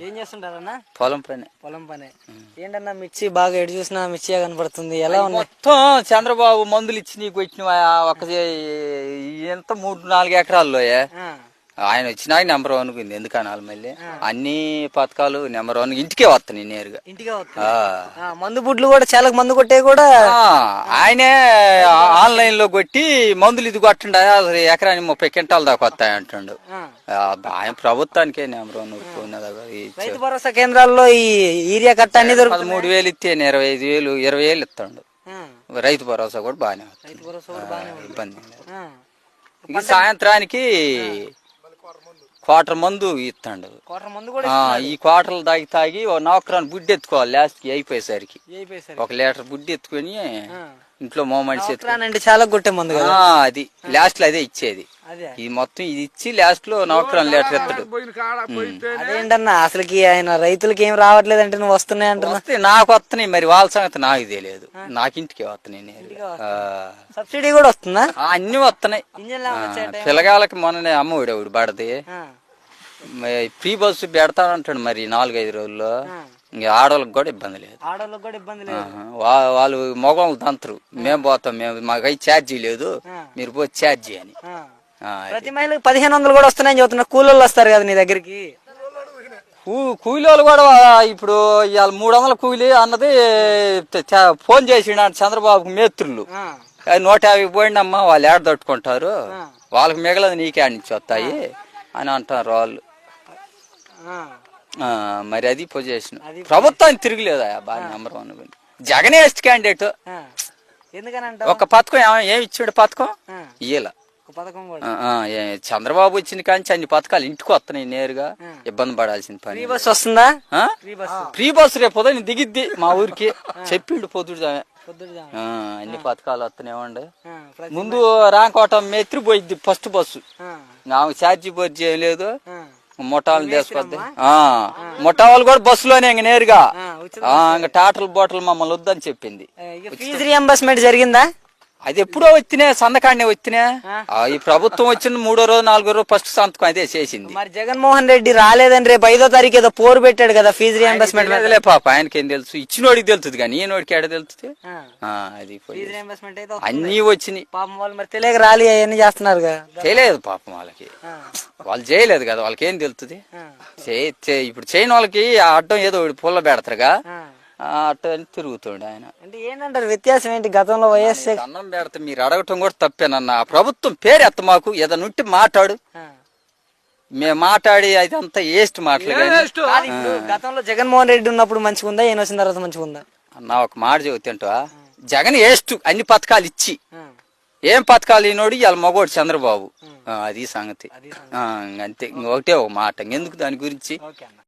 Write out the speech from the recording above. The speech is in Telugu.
ఏం చేస్తుంటారన్నా? పొలం పని. పొలం పని. ఏంటన్నా మిర్చి బాగా ఎటు చూసినా మిర్చి కనపడుతుంది, ఎలా ఉంది? మొత్తం చంద్రబాబు మందులు ఇచ్చి నీకు వచ్చిన ఒక ఎంత 3-4 ఎకరాల్లో ఆయన వచ్చినాక నెంబర్ 1 కుంది. ఎందుకనాలి మళ్ళీ అన్ని పథకాలు నెంబర్ 1 ఇంటికే వస్తున్నాయి నేరుగా. ఇంటికే మందు బుడ్లు కూడా చాలా మందు కొట్టే కూడా ఆయనే ఆన్లైన్ లో కొట్టి మందులు ఇది కొట్టండి ఎకరానికి 30 క్వింటాల దాకా వస్తాయి అంటుండు. ఆయన ప్రభుత్వానికే నెంబర్ 1. రైతు భరోసా కేంద్రాల్లో ఈ యూరియా కట్ట అన్ని 13,000 ఇస్తే 25,000 20,000 ఇస్తాడు. రైతు భరోసా కూడా బాగానే ఇబ్బంది. ఇక సాయంత్రానికి క్వార్టర్ మందు ఇస్తాడు. ఈ క్వార్టర్లు తాగి నౌకరాన్ని బుడ్డి ఎత్తుకోవాలి. లాస్ట్ కి అయిపోయేసరికి 1 లీటర్ బుడ్డి ఎత్తుకొని ఇంట్లో మోమడిసి అంటే చాలా కొట్టే మందు కదా అది. లాస్ట్ లో అదే ఇచ్చేది. ఇది మొత్తం ఇది ఇచ్చి లాస్ట్ లో నౌకరాన్ని లీటర్ ఎత్తాడు. అదేంటన్నా అసలుకి ఆయన రైతులకి ఏం రావట్లేదు అంటే నువ్వు వస్తున్నాయి అంటే నాకు వస్తున్నాయి, మరి వాళ్ళ సంగతి నాకు తెలియదు. నాకు ఇంటికి వస్తున్నాయి. సబ్సిడీ కూడా వస్తుందా? అన్ని వస్తున్నాయి. పిల్లగాళ్ళకి మొన్ననే అమ్మఒడి ఒకటి పడది. ఫ్రీ బస్సు పెడతానంటాడు మరి 4-5 రోజుల్లో. ఇంకా ఆడవాళ్ళకి కూడా ఇబ్బంది లేదు. వాళ్ళు మగవాళ్ళు తంతరు. మేము పోతాం, మాకై ఛార్జీ లేదు, మీరు పోయి ఛార్జీ అని. ప్రతి మహిళకి 1,500 కూడా వస్తున్నాయని చెబుతున్నా. కూలీలు వస్తారు కదా నీ దగ్గరికి. కూలీలు కూడా ఇప్పుడు ఇవాళ 300 కూలీ అన్నది ఫోన్ చేసిండు చంద్రబాబుకు మేస్త్రులు. 150 పోయిండమ్మా, వాళ్ళు ఏడ తట్టుకుంటారు, వాళ్ళకి మిగలదు నీకే నుంచి వస్తాయి అని అంటారు వాళ్ళు. మరి అది పొజిషన్. ప్రభుత్వానికి తిరగలేదు బాగా నెంబర్ 1. Jagan waste candidate. ఒక పథకం ఏమి ఇచ్చాడు? పథకం ఇయ్యాల. చంద్రబాబు వచ్చిన కానీ అన్ని పథకాలు ఇంటికి వస్తున్నాయి నేరుగా. ఇబ్బంది పడాల్సిన పని. ఫ్రీ బస్ వస్తుందా? ఫ్రీ బస్ రేపు పొద్దున దిగిద్ది మా ఊరికి చెప్పిండు పొద్దుడు. అన్ని పథకాలు వస్తున్నాయి. ముందు రాంకోటం మేత్రి పోయిద్ది ఫస్ట్ బస్సు. నాకు ఛార్జీ బర్జీ ఏం లేదు. ముఠాలు తీసుకొద్ది. ముఠా వాళ్ళు కూడా బస్సులోనే ఇంక నేరుగా ఇంకా టాటల్ బాటలు మమ్మల్ని వద్దని చెప్పింది. ఫీజు రియంబర్స్మెంట్ జరిగిందా? అది ఎప్పుడో వచ్చినాయి, సంతకాన్ని వచ్చినా. ఈ ప్రభుత్వం వచ్చిన 3వ రోజు 4వ రోజు ఫస్ట్ సంతకం అదే చేసింది. మరి జగన్మోహన్ రెడ్డి రాలేదని రేపు 5వ తారీఖు ఏదో పోరు పెట్టాడు కదా ఫీజు రియంబర్స్మెంట్. పాప ఆయనకేం తెలుసు, ఇచ్చినోడికి తెలుస్తుంది కానీ ఈయనోడికి ఏడ తెలుస్తుంది. అది అన్ని వచ్చినాయి. పాపం వాళ్ళు మరి తెలియక రాలి అవన్నీ చేస్తున్నారు కదా. తెలియదు పాపం వాళ్ళకి, వాళ్ళు చేయలేదు కదా, వాళ్ళకి ఏం తెలుస్తుంది. ఇప్పుడు చేయని వాళ్ళకి అడ్డం ఏదో పుల్ల పెడతారుగా అట్ట తిరుగుతుండే ఆయన. అంటే ఏంటంటారు వ్యత్యాసం ఏంటి? గతంలో వైఎస్ అన్నం పెడతా మీరు అడగటం కూడా తప్పేనన్న. ప్రభుత్వం పేరు ఎత్త మాకు ఏదైనా ఉంటే మాట్లాడు. మేము మాట్లాడి అది అంతా వేస్ట్ మాట్లాడు. గతంలో జగన్మోహన్ రెడ్డి ఉన్నప్పుడు మంచిగా ఉందా, ఈయన వచ్చిన తర్వాత మంచిగా ఉందా? అన్న ఒక మాట చెబుతుంటా, జగన్ వేస్ట్ అన్ని పథకాలు ఇచ్చి. ఏం పథకాలు ఈనోడు ఇవాళ మగోడు చంద్రబాబు. అది సంగతి అంతే. ఒకటే ఒక మాట, ఎందుకు దాని గురించి.